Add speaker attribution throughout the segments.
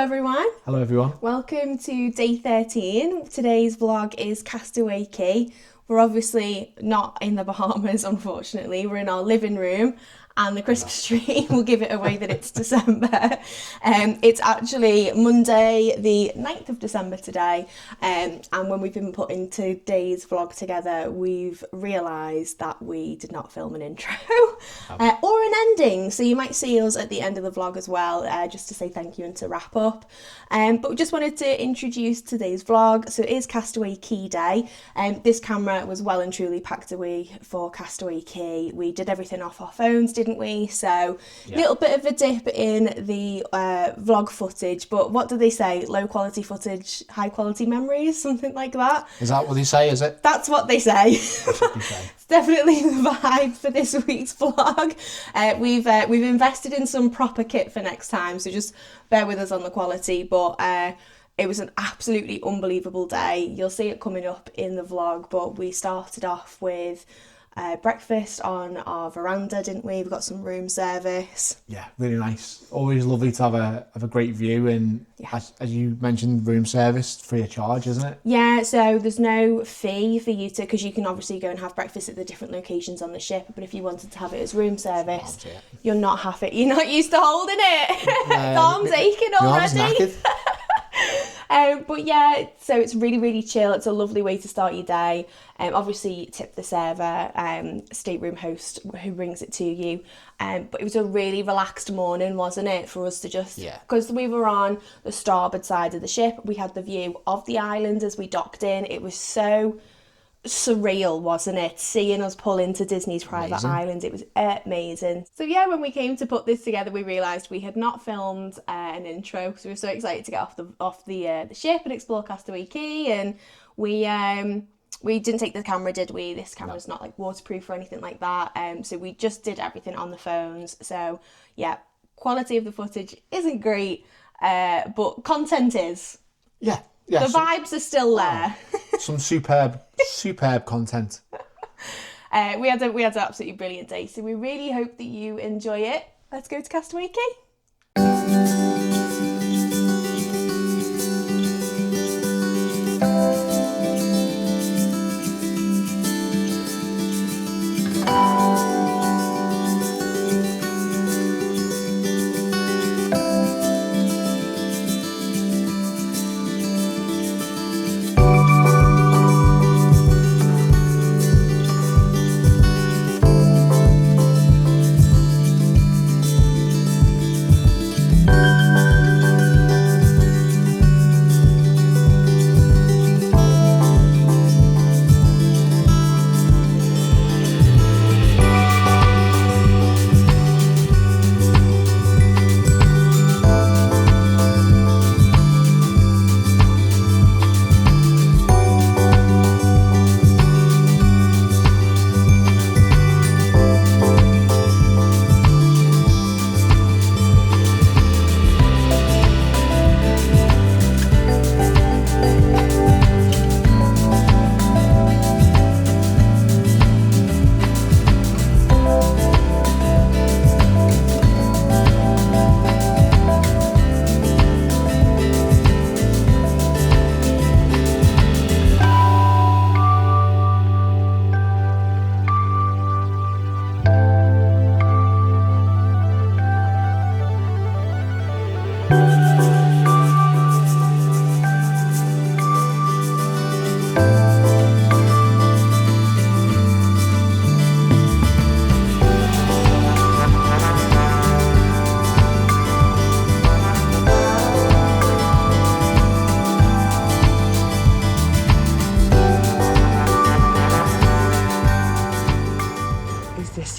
Speaker 1: everyone.
Speaker 2: Hello everyone.
Speaker 1: Welcome to day 13. Today's vlog is Castaway Cay. We're obviously not in the Bahamas, unfortunately. We're in our living room and the Christmas tree will give it away that it's December. It's actually Monday the 9th of December today, and when we've been putting today's vlog together, we've realised that we did not film an intro or an ending, so you might see us at the end of the vlog as well, just to say thank you and to wrap up. But we just wanted to introduce today's vlog. So it is Castaway Cay Day, and this camera was well and truly packed away for Castaway Cay. We did everything off our phones, didn't we? So a little bit of a dip in the vlog footage, but what do they say? Low quality footage, high quality memories, something like that.
Speaker 2: Is that what they say, is it?
Speaker 1: That's what they say. It's definitely the vibe for this week's vlog. We've invested in some proper kit for next time, so just bear with us on the quality, but it was an absolutely unbelievable day. You'll see it coming up in the vlog, but we started off with breakfast on our veranda, didn't we? We've got some room service.
Speaker 2: Yeah, really nice. Always lovely to have a great view, and as you mentioned, room service free of charge, isn't it?
Speaker 1: Yeah, so there's no fee for you to, because you can obviously go and have breakfast at the different locations on the ship, but if you wanted to have it as room service, you're not used to holding it. The arm's aching already. But yeah, so it's really, really chill. It's a lovely way to start your day. Obviously tip the server, stateroom host who brings it to you. But it was a really relaxed morning, wasn't it, for us to just, because we were on the starboard side of the ship, we had the view of the island as we docked in. It was so surreal, wasn't it, seeing us pull into Disney's private island. It was amazing. So yeah, when we came to put this together, we realised we had not filmed an intro, so we were so excited to get off the ship and explore Castaway Cay, and we didn't take the camera, did we? This camera's not like waterproof or anything like that, so we just did everything on the phones. So yeah, quality of the footage isn't great, but content is.
Speaker 2: Yeah,
Speaker 1: the vibes are still there.
Speaker 2: Some superb content.
Speaker 1: We had an absolutely brilliant day, so we really hope that you enjoy it. Let's go to Castaway Cay.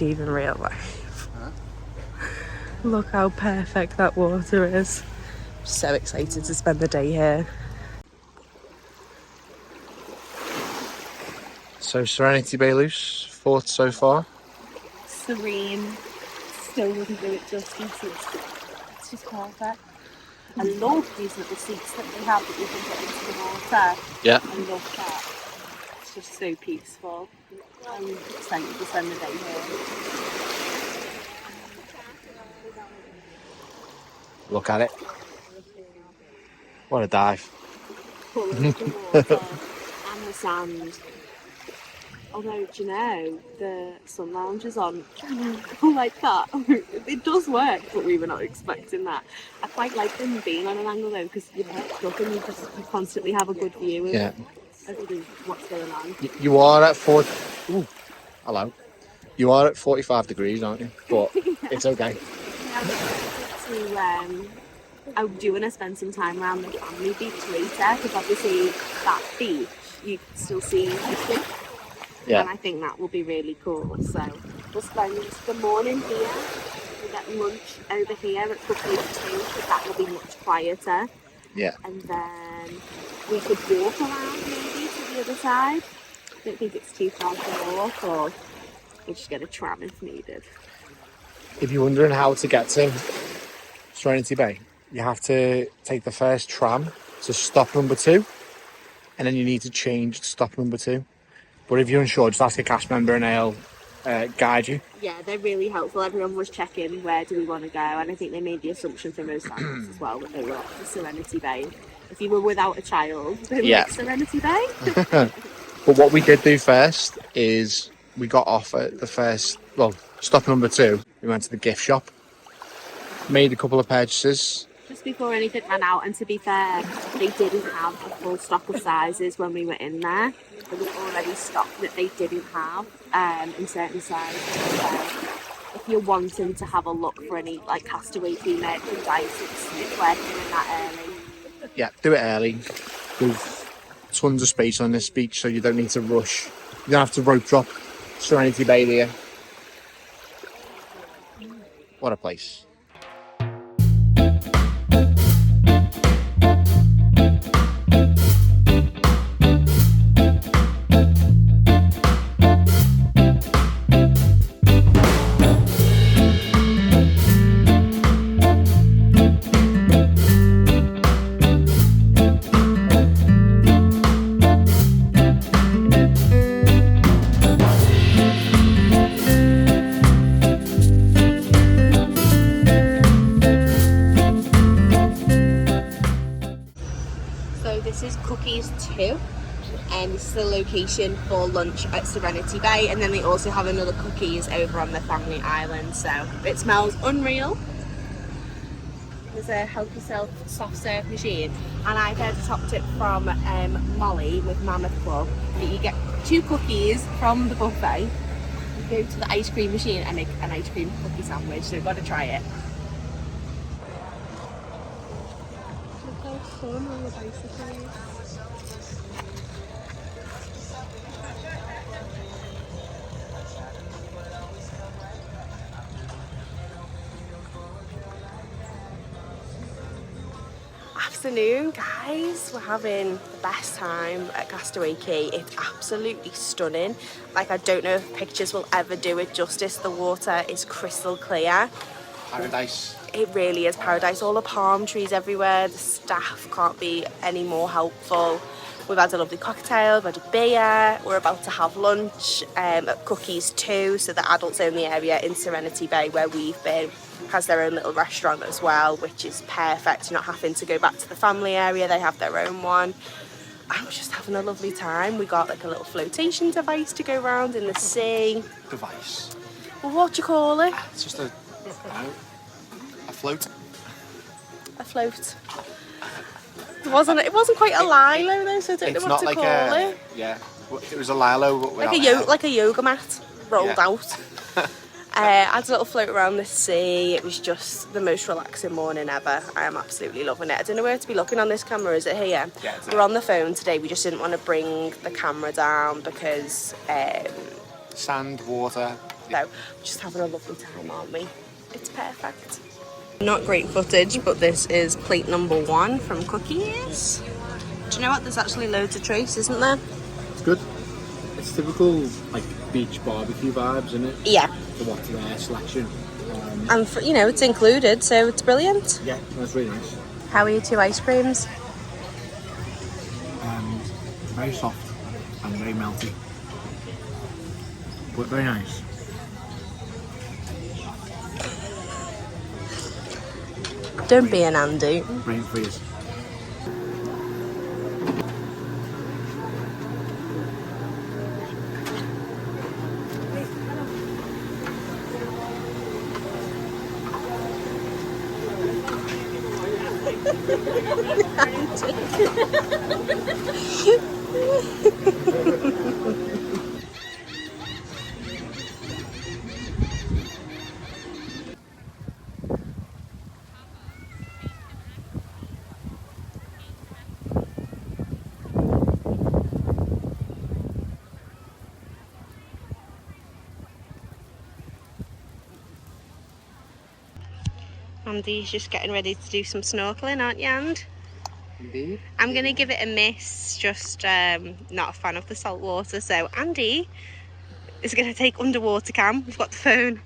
Speaker 1: Even real life. Look how perfect that water is. So excited to spend the day here.
Speaker 2: So Serenity Bay loose, thoughts so far?
Speaker 1: Serene. Still wouldn't do it justice. It's just perfect. I love these little seats that they have that you can get into the water.
Speaker 2: Yeah.
Speaker 1: I love that. It's just so peaceful. I'm excited to spend the day here.
Speaker 2: Look at it. What a dive.
Speaker 1: Full of the water and the sand. Although, do you know, the sun lounge is on like that. It does work, but we were not expecting that. I quite like them being on an angle though, because you perch up and you constantly have a good view of what's going on.
Speaker 2: You are at 40. Ooh, hello. You are at 45 degrees, aren't you? But it's okay.
Speaker 1: I do want to spend some time around the family beach later, because obviously that beach you can still see fishing.
Speaker 2: Yeah.
Speaker 1: And I think that will be really cool. So we'll spend the morning here. We'll get lunch over here at Castaway Cay, because that will be much quieter.
Speaker 2: Yeah.
Speaker 1: And then we could walk around maybe to the other side. I don't think it's too far to walk, or we'll just get a tram if needed.
Speaker 2: If you're wondering how to get to Serenity Bay, you have to take the first tram to stop number 2, and then you need to change to stop number 2. But if you're unsure, just ask a cast member and they'll guide you.
Speaker 1: Yeah, they're really helpful. Everyone was checking where do we want to go, and I think they made the assumption for most families as well that they were off to Serenity Bay. If you were without a child, they were like Serenity Bay.
Speaker 2: But what we did do first is we got off at the first, stop number 2. We went to the gift shop, made a couple of purchases.
Speaker 1: Just before anything ran out, and to be fair, they didn't have a full stock of sizes when we were in there. There was already stock that they didn't have in certain sizes. So if you're wanting to have a look for any like Castaway Cay merchandise, it's worth doing that early.
Speaker 2: Yeah, do it early. There's tons of space on this beach, so you don't need to rush. You don't have to rope drop Serenity Bay there. What a place.
Speaker 1: And this is the location for lunch at Serenity Bay, and then they also have another cookies over on the family island, so it smells unreal. There's a help yourself soft serve machine, and I've heard a top tip from Molly with Mammoth Club that you get 2 cookies from the buffet, you go to the ice cream machine and make an ice cream cookie sandwich, so you've got to try it. Look how fun on the bicycle. Afternoon, guys. We're having the best time at Castaway Cay. It's absolutely stunning. Like, I don't know if pictures will ever do it justice. The water is crystal clear.
Speaker 2: Paradise.
Speaker 1: It really is paradise. All the palm trees everywhere. The staff can't be any more helpful. We've had a lovely cocktail, we've had a beer. We're about to have lunch at Cookies too. So the adults only area in Serenity Bay where we've been has their own little restaurant as well, which is perfect. You're not having to go back to the family area, they have their own one. And we're just having a lovely time. We got like a little flotation device to go around in the sea.
Speaker 2: Device?
Speaker 1: Well, what do you call it?
Speaker 2: It's just a float.
Speaker 1: A float. It wasn't quite a lilo though, so I don't know what to call it.
Speaker 2: Yeah, it was a lilo, but
Speaker 1: like a yoga mat rolled out. I had a little float around the sea. It was just the most relaxing morning ever. I am absolutely loving it. I don't know where to be looking on this camera. Is it here?
Speaker 2: Yeah,
Speaker 1: we're on the phone today. We just didn't want to bring the camera down because
Speaker 2: sand, water.
Speaker 1: So we're just having a lovely time, aren't we? It's perfect. Not great footage, but this is plate number 1 from Cookies. Do you know what? There's actually loads of trace, isn't there?
Speaker 2: It's good. It's typical like beach barbecue vibes, isn't it?
Speaker 1: Yeah.
Speaker 2: The what's there selection.
Speaker 1: And for, it's included, so it's brilliant.
Speaker 2: Yeah, that's really nice.
Speaker 1: How are your 2 ice creams?
Speaker 2: Very soft and very melty, but very nice.
Speaker 1: Don't be an Andy.
Speaker 2: Rain freeze.
Speaker 1: Andy's just getting ready to do some snorkelling, aren't you, And?
Speaker 2: Indeed.
Speaker 1: I'm going to give it a miss, just not a fan of the salt water. So Andy is going to take underwater cam. We've got the phone.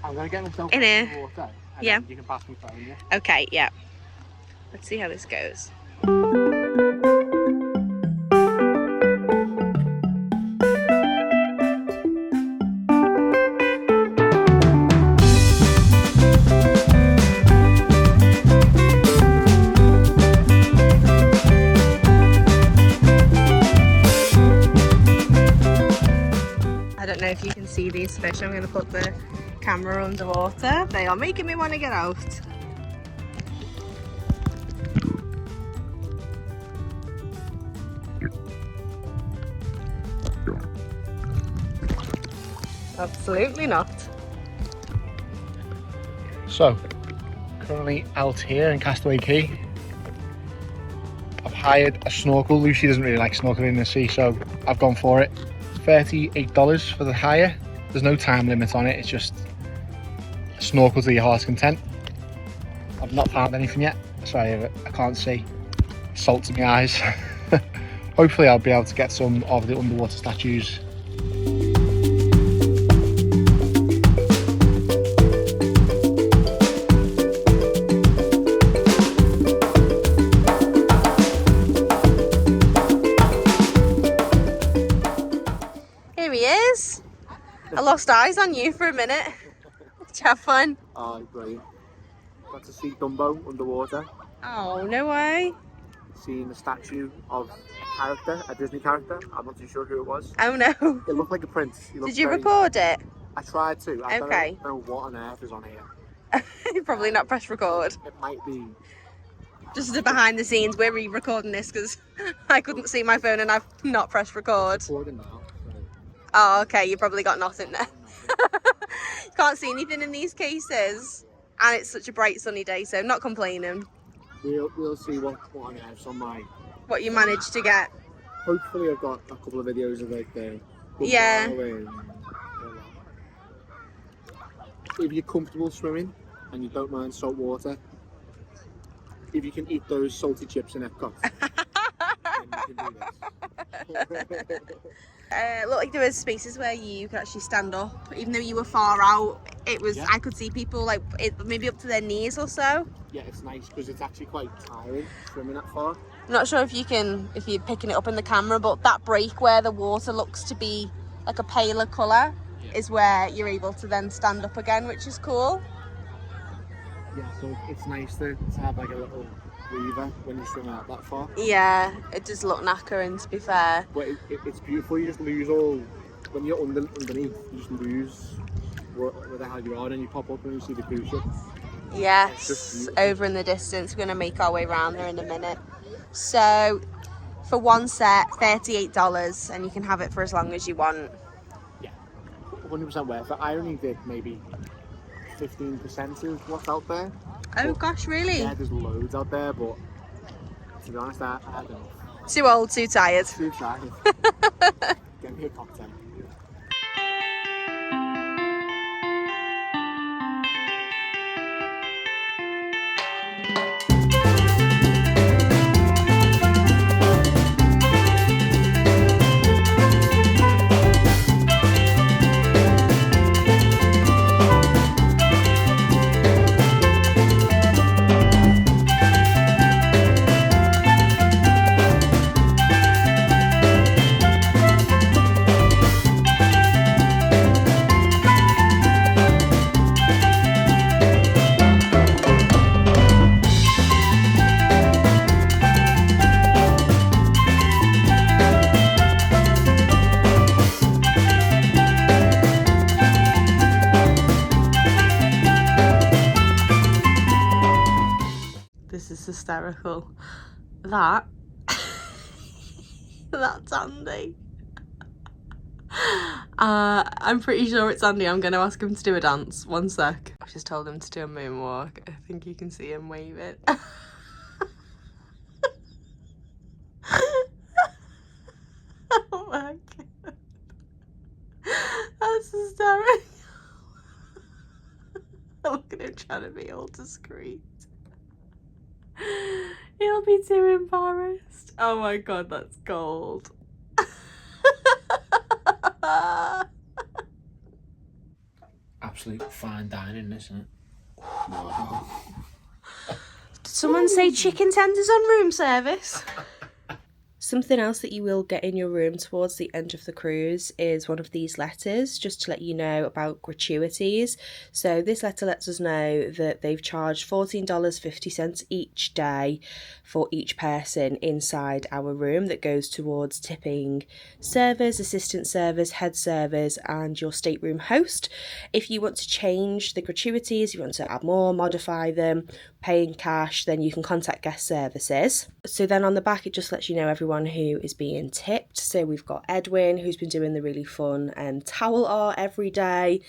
Speaker 2: I'm going to get myself
Speaker 1: in
Speaker 2: in
Speaker 1: here.
Speaker 2: the water. And
Speaker 1: Yeah.
Speaker 2: then you can pass me phone, yeah?
Speaker 1: Okay, yeah. Let's see how this goes. I don't know if you can see these fish. I'm going to put the camera underwater. They are making me want to get out. Absolutely not.
Speaker 2: So, currently out here in Castaway Cay. I've hired a snorkel. Lucy doesn't really like snorkeling in the sea, so I've gone for it. $38 for the hire. There's no time limit on it. It's just snorkel to your heart's content. I've not found anything yet, so I can't see. Salt in my eyes. Hopefully I'll be able to get some of the underwater statues.
Speaker 1: Here he is. I lost eyes on you for a minute. Did you have fun?
Speaker 2: Oh, brilliant. Got to see Dumbo underwater.
Speaker 1: Oh, no way.
Speaker 2: Seeing the statue of a character, a Disney character. I'm not too sure who it was.
Speaker 1: Oh no.
Speaker 2: It looked like a prince.
Speaker 1: Did you record it?
Speaker 2: I tried to. I
Speaker 1: Okay.
Speaker 2: don't know what on earth is on here.
Speaker 1: You're probably not press record.
Speaker 2: It might be.
Speaker 1: Just the behind the scenes, we're re-recording this because I couldn't see my phone and I've not pressed record.
Speaker 2: Recording now. So.
Speaker 1: Oh, okay, you probably got nothing there. You can't see anything in these cases. And it's such a bright sunny day, so not complaining.
Speaker 2: We'll see what on earth's on my.
Speaker 1: What you managed to get.
Speaker 2: Hopefully I've got a couple of videos of like the.
Speaker 1: Yeah.
Speaker 2: If you're comfortable swimming and you don't mind salt water, if you can eat those salty chips in Epcot, then you can do this.
Speaker 1: Looked like there was spaces where you could actually stand up, even though you were far out. It was.
Speaker 2: Yeah.
Speaker 1: I could see people like maybe up to their knees or so.
Speaker 2: Yeah, it's nice because it's actually quite tiring swimming that far.
Speaker 1: I'm not sure if you're picking it up in the camera, but that break where the water looks to be like a paler colour is where you're able to then stand up again, which is cool.
Speaker 2: Yeah, so it's nice to have like a little breather when you're swimming out that far.
Speaker 1: Yeah, it does look knackering, to be fair.
Speaker 2: But it's beautiful. You just lose all when you're underneath. You just lose where the hell you are, and you pop up and you see the cruise ship.
Speaker 1: Yes, over in the distance. We're going to make our way around there in a minute. So, for one set, $38, and you can have it for as long as you want.
Speaker 2: Yeah, 100% worth it. I only did maybe 15% of what's out there.
Speaker 1: Oh gosh, really?
Speaker 2: Yeah, there's loads out there, but to be honest, I don't know.
Speaker 1: Too old, too tired.
Speaker 2: Too tired. Get me a cocktail.
Speaker 1: This is hysterical. That, that's Andy. I'm pretty sure it's Andy. I'm going to ask him to do a dance. One sec. I've just told him to do a moonwalk. I think you can see him waving. Oh my god. That's hysterical. Look at him trying to be all discreet. He'll be too embarrassed. Oh my god, that's gold.
Speaker 2: Absolute fine dining, isn't it?
Speaker 1: Did someone say chicken tenders on room service? Something else that you will get in your room towards the end of the cruise is one of these letters, just to let you know about gratuities. So this letter lets us know that they've charged $14.50 each day for each person inside our room. That goes towards tipping servers, assistant servers, head servers and your stateroom host. If you want to change the gratuities, you want to add more, modify them, pay in cash, then you can contact guest services. So then on the back it just lets you know everyone who is being tipped. So we've got Edwin, who's been doing the really fun towel art every day,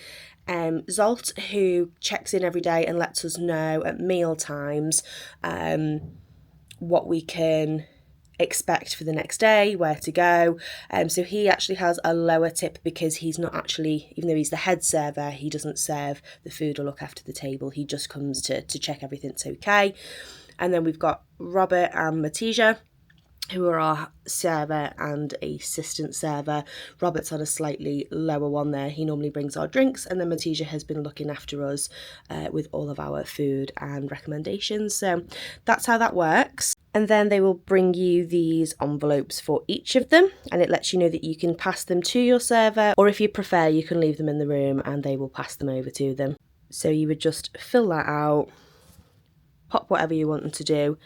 Speaker 1: Zolt, who checks in every day and lets us know at meal times what we can expect for the next day, where to go. So he actually has a lower tip because he's not actually, even though he's the head server, he doesn't serve the food or look after the table. He just comes to check everything's okay. And then we've got Robert and Matija, who are our server and assistant server. Robert's on a slightly lower one there. He normally brings our drinks, and then Matija has been looking after us with all of our food and recommendations. So that's how that works. And then they will bring you these envelopes for each of them, and it lets you know that you can pass them to your server, or if you prefer, you can leave them in the room and they will pass them over to them. So you would just fill that out, pop whatever you want them to do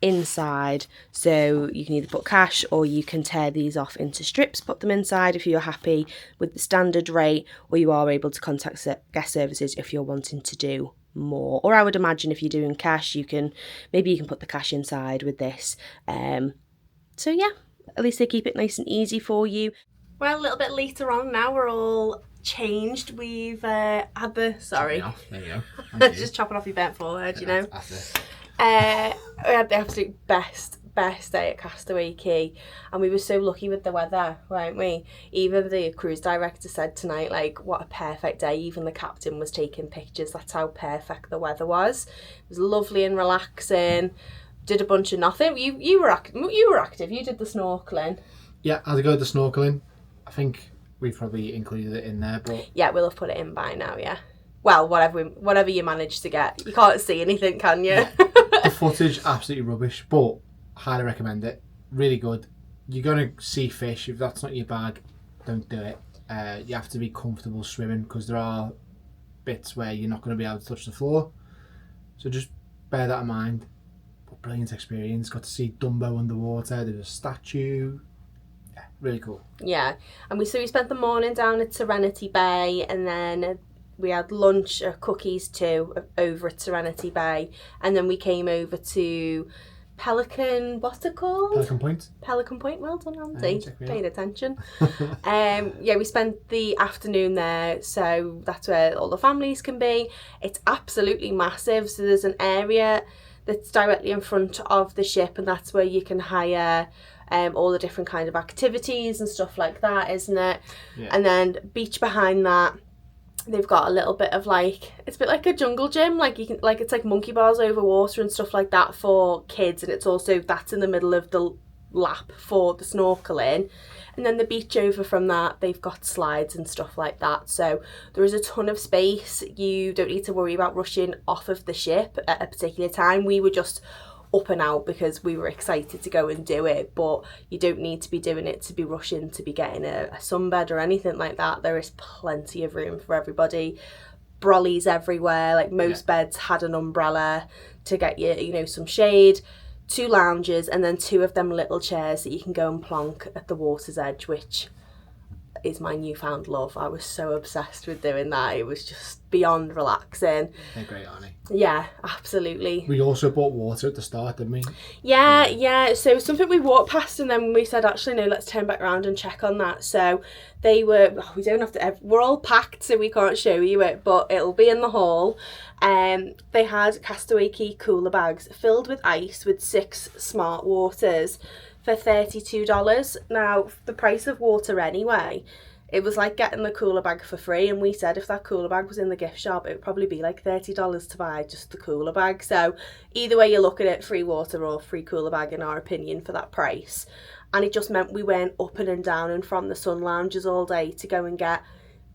Speaker 1: inside. So you can either put cash or you can tear these off into strips, put them inside if you're happy with the standard rate, or you are able to contact guest services if you're wanting to do more. Or I would imagine if you're doing cash, maybe you can put the cash inside with this. So yeah, at least they keep it nice and easy for you. Well, a little bit later on now, we're all changed. We've had the sorry,
Speaker 2: there you go.
Speaker 1: just chopping off your burnt forehead,
Speaker 2: yeah,
Speaker 1: you know.
Speaker 2: That's it.
Speaker 1: We had the absolute best day at Castaway Cay, and we were so lucky with the weather, weren't we? Even the cruise director said tonight, like, what a perfect day. Even the captain was taking pictures. That's how perfect the weather was. It was lovely and relaxing. Did a bunch of nothing. You were active. You did the snorkelling.
Speaker 2: Yeah, I had to go to the snorkelling. I think we've probably included it in there, but
Speaker 1: yeah, we'll have put it in by now. Yeah. Well, whatever you managed to get. You can't see anything, can you?
Speaker 2: Yeah. The footage, absolutely rubbish, but highly recommend it. Really good. You're going to see fish. If that's not your bag, don't do it. You have to be comfortable swimming because there are bits where you're not going to be able to touch the floor. So just bear that in mind. But brilliant experience. Got to see Dumbo underwater. There's a statue. Yeah, really cool.
Speaker 1: Yeah. And we spent the morning down at Serenity Bay, and then we had lunch, cookies too, over at Serenity Bay. And then we came over to Pelican, what's it called?
Speaker 2: Pelican Point.
Speaker 1: Pelican Point, well done, Andy. Paying attention. Yeah, we spent the afternoon there, so that's where all the families can be. It's absolutely massive. So there's an area that's directly in front of the ship, and that's where you can hire all the different kind of activities and stuff like that, isn't it?
Speaker 2: Yeah.
Speaker 1: And then beach behind that, they've got a little bit of it's a bit like a jungle gym, it's like monkey bars over water and stuff like that for kids, and that's in the middle of the lap for the snorkeling. And then the beach over from that, they've got slides and stuff like that, so there is a ton of space. You don't need to worry about rushing off of the ship at a particular time. We were just up and out because we were excited to go and do it, but you don't need to be doing it to be rushing to be getting a sunbed or anything like that. There is plenty of room for everybody. Brollies everywhere, most beds had an umbrella to get you some shade. 2 lounges, and then 2 of them little chairs that you can go and plonk at the water's edge, which is my newfound love. I was so obsessed with doing that. It was just beyond relaxing.
Speaker 2: They're great, aren't they?
Speaker 1: Yeah, absolutely.
Speaker 2: We also bought water at the start, didn't we?
Speaker 1: Yeah. So something we walked past, and then we said, actually, no, let's turn back around and check on that. So they were, we don't have to, we're all packed, so we can't show you it, but it'll be in the hall. They had Castaway Cay cooler bags filled with ice with 6 smart waters for $32. Now, the price of water anyway, it was like getting the cooler bag for free, and we said if that cooler bag was in the gift shop, it would probably be like $30 to buy just the cooler bag. So either way you look at it, free water or free cooler bag in our opinion for that price. And it just meant we went up and down and from the sun lounges all day to go and get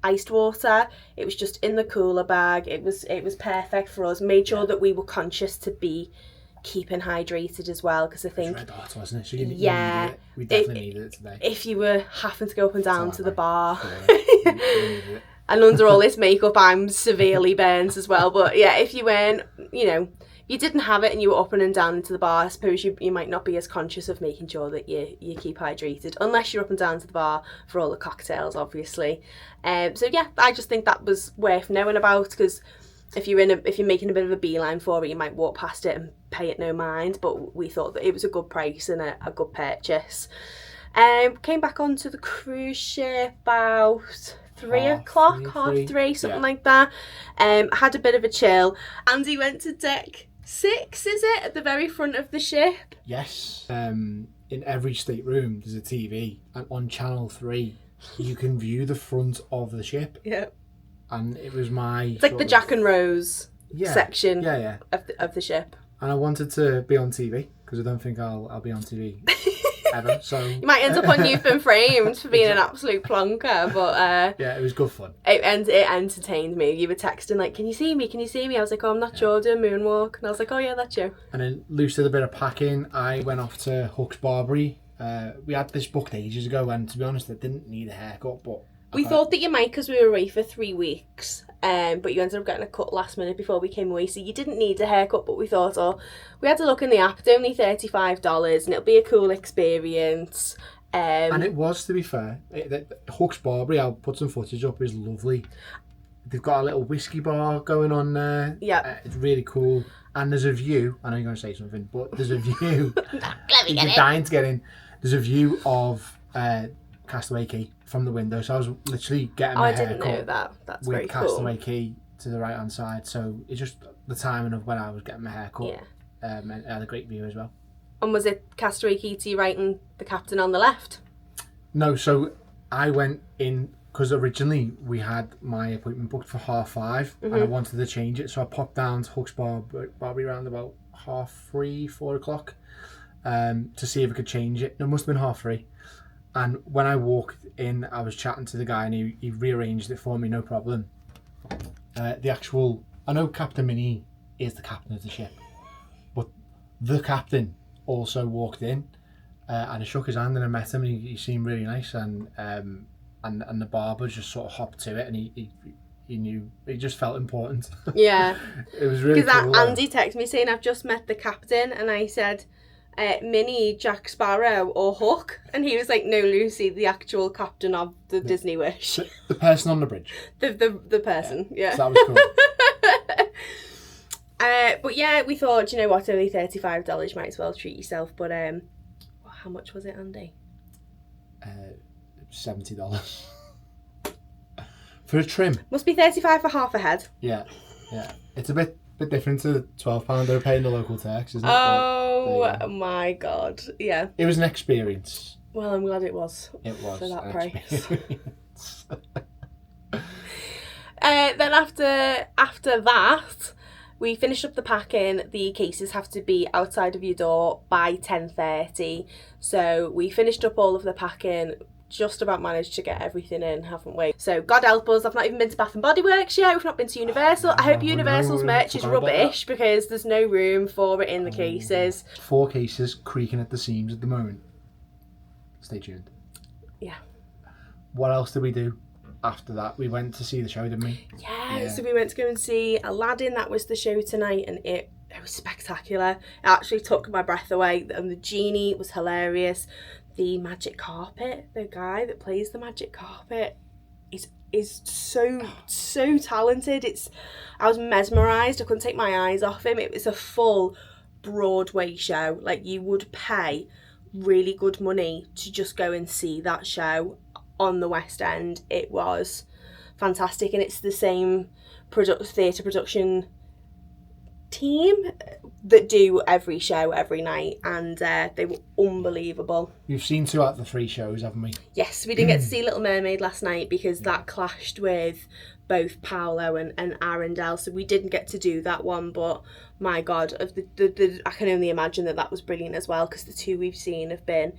Speaker 1: iced water. It was just in the cooler bag. It was perfect for us. Made sure that we were conscious to be keeping hydrated as well, because I think
Speaker 2: red hot, wasn't it? So you
Speaker 1: yeah,
Speaker 2: needed it. We definitely needed it today.
Speaker 1: If you were having to go up and down to the bar
Speaker 2: we needed it.
Speaker 1: and under all this makeup I'm severely burnt as well, but yeah, if you weren't, you know, you didn't have it and you were up and down into the bar, I suppose you might not be as conscious of making sure that you keep hydrated, unless you're up and down to the bar for all the cocktails, obviously. So yeah, I just think that was worth knowing about, because if you're making a bit of a beeline for it, you might walk past it and pay it no mind. But we thought that it was a good price and a good purchase. Came back onto the cruise ship about 3 o'clock, half three, something like that. Had a bit of a chill. Andy went to deck 6, is it, at the very front of the ship?
Speaker 2: Yes. In every stateroom there's a TV, and on channel 3 you can view the front of the ship.
Speaker 1: Yeah.
Speaker 2: And it was my...
Speaker 1: It's like the Jack and Rose section of the ship.
Speaker 2: And I wanted to be on TV, because I don't think I'll be on TV ever. So
Speaker 1: you might end up on You've Been Framed for being an absolute plonker, but
Speaker 2: yeah, it was good fun.
Speaker 1: It entertained me. You were texting like, "Can you see me? Can you see me?" I was like, "Oh, I'm not sure, doing moonwalk," and I was like, "Oh yeah, that's you."
Speaker 2: And then Luce did a bit of packing. I went off to Hooks Barbary. We had this booked ages ago, and to be honest, I didn't need a haircut, but
Speaker 1: we thought that you might, because we were away for 3 weeks, but you ended up getting a cut last minute before we came away, so you didn't need a haircut, but we thought, we had to look in the app, it's only $35 and it'll be a cool experience.
Speaker 2: And it was, to be fair. Hooks Barbary, I'll put some footage up, is lovely. They've got a little whiskey bar going on there.
Speaker 1: Yeah.
Speaker 2: It's really cool. And there's a view, I know you're going to say something, but there's a view. You're dying to get in. There's a view of Castaway Cay from the window, so I was literally getting my hair cut.
Speaker 1: I didn't know that. That's
Speaker 2: with
Speaker 1: very cool.
Speaker 2: Castaway Cay to the right hand side, so it's just the timing of when I was getting my hair cut.
Speaker 1: Yeah.
Speaker 2: And it had a great view as well.
Speaker 1: And was it Castaway Cay to your right and the captain on the left?
Speaker 2: No, so I went in, because originally we had my appointment booked for 5:30, and I wanted to change it, so I popped down to Hooks Barbary around about 3:30, 4 o'clock, to see if I could change it. It must have been 3:30. And when I walked in, I was chatting to the guy, and he rearranged it for me, no problem. I know Captain Minnie is the captain of the ship, but the captain also walked in, and I shook his hand and I met him, and he seemed really nice, and the barber just sort of hopped to it, and he knew, he just felt important.
Speaker 1: Yeah.
Speaker 2: It was really cool.
Speaker 1: Because Andy texted me saying, "I've just met the captain," and I said, Minnie, Jack Sparrow or Hook, and he was like, "No, Lucy, the actual captain of the Disney Wish."
Speaker 2: The person on the bridge.
Speaker 1: The person, yeah.
Speaker 2: So that was cool.
Speaker 1: But yeah, we thought, you know what, only $35, might as well treat yourself. But how much was it, Andy?
Speaker 2: $70 for a trim.
Speaker 1: Must be $35 for half a head.
Speaker 2: Yeah. It's a bit different to the £12 they were paying the local tax, isn't it?
Speaker 1: Oh my god, yeah.
Speaker 2: It was an experience.
Speaker 1: Well, I'm glad it was.
Speaker 2: It was
Speaker 1: for that price. Then after that, we finished up the packing. The cases have to be outside of your door by 10:30. So we finished up all of the packing. Just about managed to get everything in, haven't we? So God help us, I've not even been to Bath and Body Works yet. We've not been to Universal. I hope Universal's merch is rubbish, because there's no room for it in the cases.
Speaker 2: 4 cases creaking at the seams at the moment. Stay tuned.
Speaker 1: Yeah.
Speaker 2: What else did we do after that? We went to see the show, didn't we?
Speaker 1: Yeah, so we went to go and see Aladdin. That was the show tonight, and it was spectacular. It actually took my breath away, and the genie was hilarious. the magic carpet, the guy that plays the magic carpet is so talented. I was mesmerised. I couldn't take my eyes off him. It was a full Broadway show. Like, you would pay really good money to just go and see that show on the West End. It was fantastic, and it's the same theatre production team that do every show every night, and they were unbelievable.
Speaker 2: We've seen 2 out of the 3 shows, haven't we?
Speaker 1: Yes, we didn't get to see Little Mermaid last night because that clashed with both Paolo and Arundel, so we didn't get to do that one. But my God, of the I can only imagine that was brilliant as well, because the 2 we've seen have been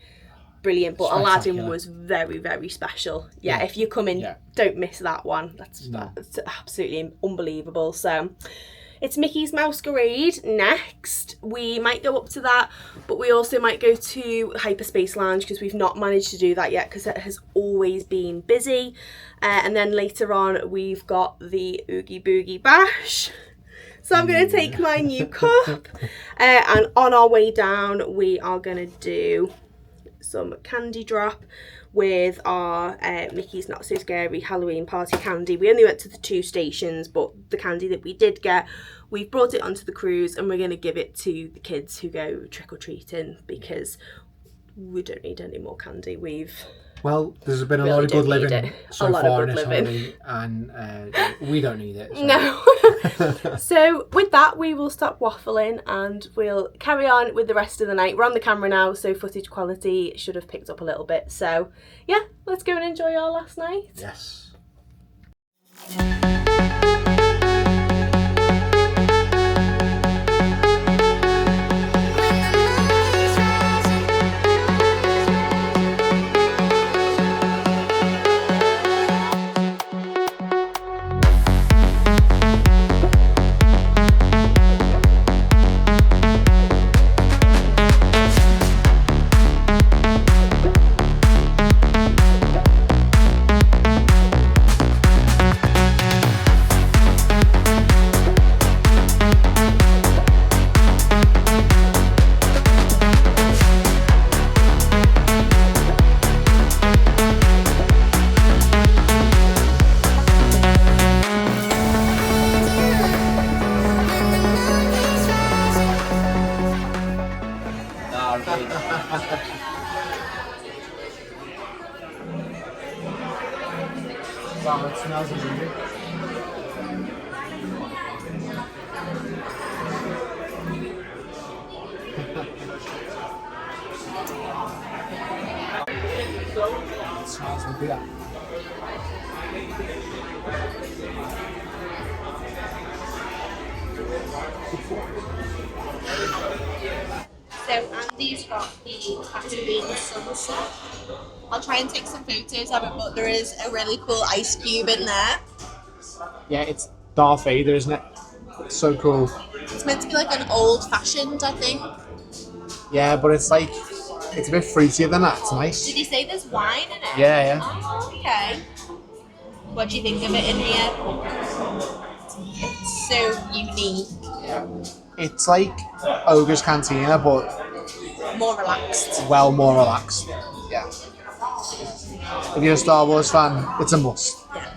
Speaker 1: brilliant. But Aladdin was very, very special. Yeah, if you come in, don't miss that one. That's absolutely unbelievable. So it's Mickey's Masquerade next. We might go up to that, but we also might go to Hyperspace Lounge because we've not managed to do that yet because it has always been busy. And then later on, we've got the Oogie Boogie Bash. So I'm going to take my new cup, and on our way down, we are going to do some candy drop with our Mickey's Not So Scary Halloween Party candy. We only went to the 2 stations, but the candy that we did get, we've brought it onto the cruise, and we're going to give it to the kids who go trick-or-treating because we don't need any more candy.
Speaker 2: Well, there's been a lot of good living so far in this holiday, and we don't need it. So.
Speaker 1: No. So with that, we will stop waffling and we'll carry on with the rest of the night. We're on the camera now, so footage quality should have picked up a little bit. So yeah, let's go and enjoy our last night.
Speaker 2: Yes. Wow, it smells amazing. It smells like that.
Speaker 3: So Andy's got the Castaway sunset. I'll try and take some photos of it, but there is a really cool ice cube in there.
Speaker 2: Yeah, it's Darth Vader, isn't it? It's so cool.
Speaker 3: It's meant to be like an old-fashioned, I think.
Speaker 2: Yeah, but it's like, it's a bit fruitier than that. It's nice.
Speaker 3: Did you say there's wine in it?
Speaker 2: Yeah.
Speaker 3: Oh, okay. What do you think of it in here? It's so unique.
Speaker 2: It's like Ogre's Cantina, but
Speaker 3: more relaxed.
Speaker 2: Well, more relaxed. Yeah. If you're a Star Wars fan, it's a must.
Speaker 3: Yeah.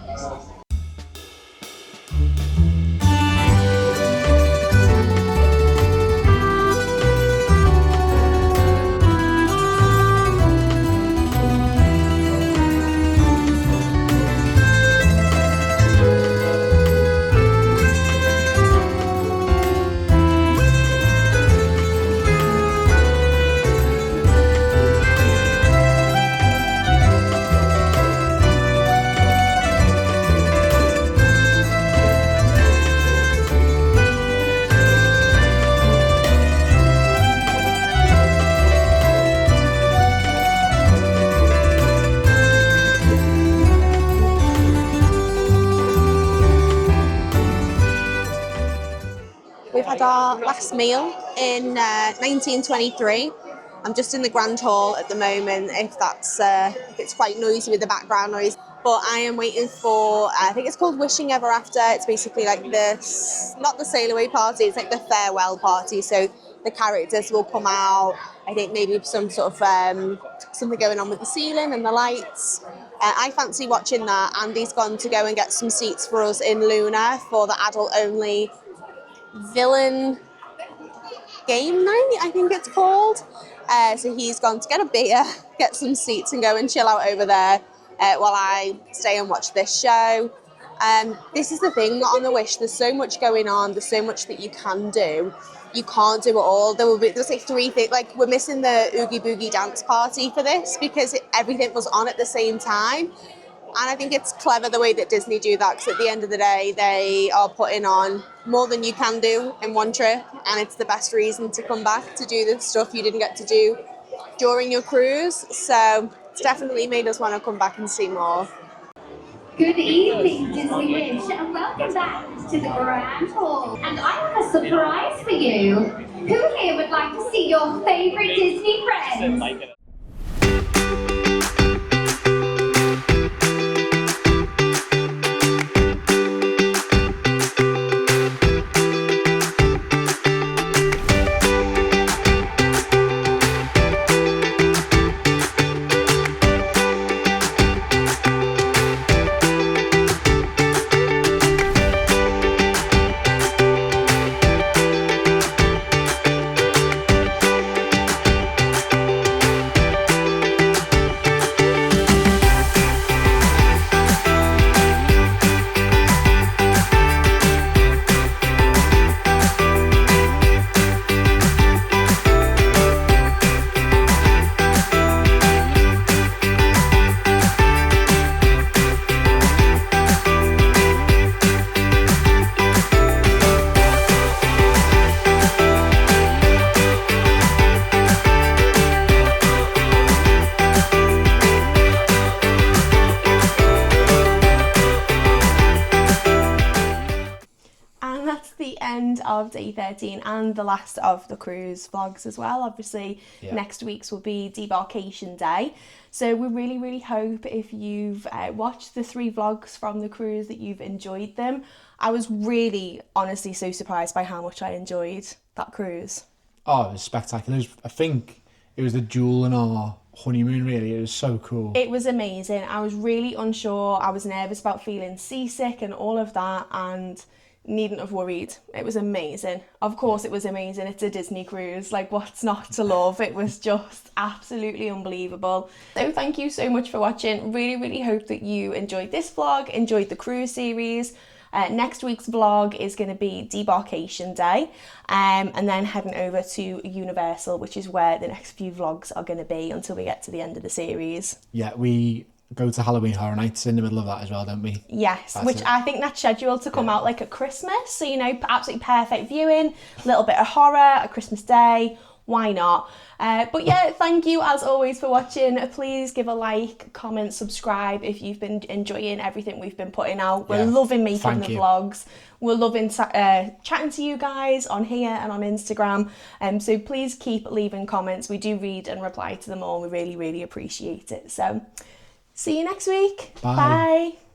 Speaker 1: We've had our last meal in 1923. I'm just in the Grand Hall at the moment, if it's quite noisy with the background noise. But I am waiting for, I think it's called Wishing Ever After. It's basically like this, not the sail away party, it's like the farewell party. So
Speaker 3: the characters will come out. I think maybe some sort of something going on with the ceiling and the lights. I fancy watching that. Andy's gone to go and get some seats for us in Luna for the adult-only villain game night, I think it's called. So he's gone to get a beer, get some seats and go and chill out over there while I stay and watch this show. This is the thing on the Wish, there's so much going on, there's so much that you can do. You can't do it all. There's like 3 things, like we're missing the Oogie Boogie dance party for this because everything was on at the same time. And I think it's clever the way that Disney do that, because at the end of the day, they are putting on more than you can do in one trip, and it's the best reason to come back to do the stuff you didn't get to do during your cruise. So it's definitely made us want to come back and see more.
Speaker 4: Good evening, Disney Wish, and welcome back to the Grand Hall. And I have a surprise for you. Who here would like to see your favourite Disney friends?
Speaker 1: Of day 13 and the last of the cruise vlogs as well. Obviously next week's will be debarkation day, so we really hope if you've watched the 3 vlogs from the cruise that you've enjoyed them. I was really honestly so surprised by how much I enjoyed that cruise. Oh, it was spectacular. I think it was the jewel in our honeymoon, really. It was so cool. It was amazing. I was really unsure. I was nervous about feeling seasick and all of that, and needn't have worried. It was amazing. Of course it was amazing. It's a Disney cruise. Like, what's not to love? It was just absolutely unbelievable. So thank you so much for watching. Really hope that you enjoyed this vlog, enjoyed the cruise series. Next week's vlog is going to be debarkation day, and then heading over to Universal, which is where the next few vlogs are going to be until we get to the end of the series. Yeah, we go to Halloween Horror Nights in the middle of that as well, don't we? Yes, which I think that's scheduled to come out like at Christmas, so, you know, absolutely perfect viewing, a little bit of horror at Christmas Day, why not? But yeah, thank you as always for watching. Please give a like, comment, subscribe if you've been enjoying everything we've been putting out. We're loving making the vlogs. We're loving chatting to you guys on here and on Instagram. So please keep leaving comments. We do read and reply to them all. We really appreciate it. So see you next week. Bye. Bye.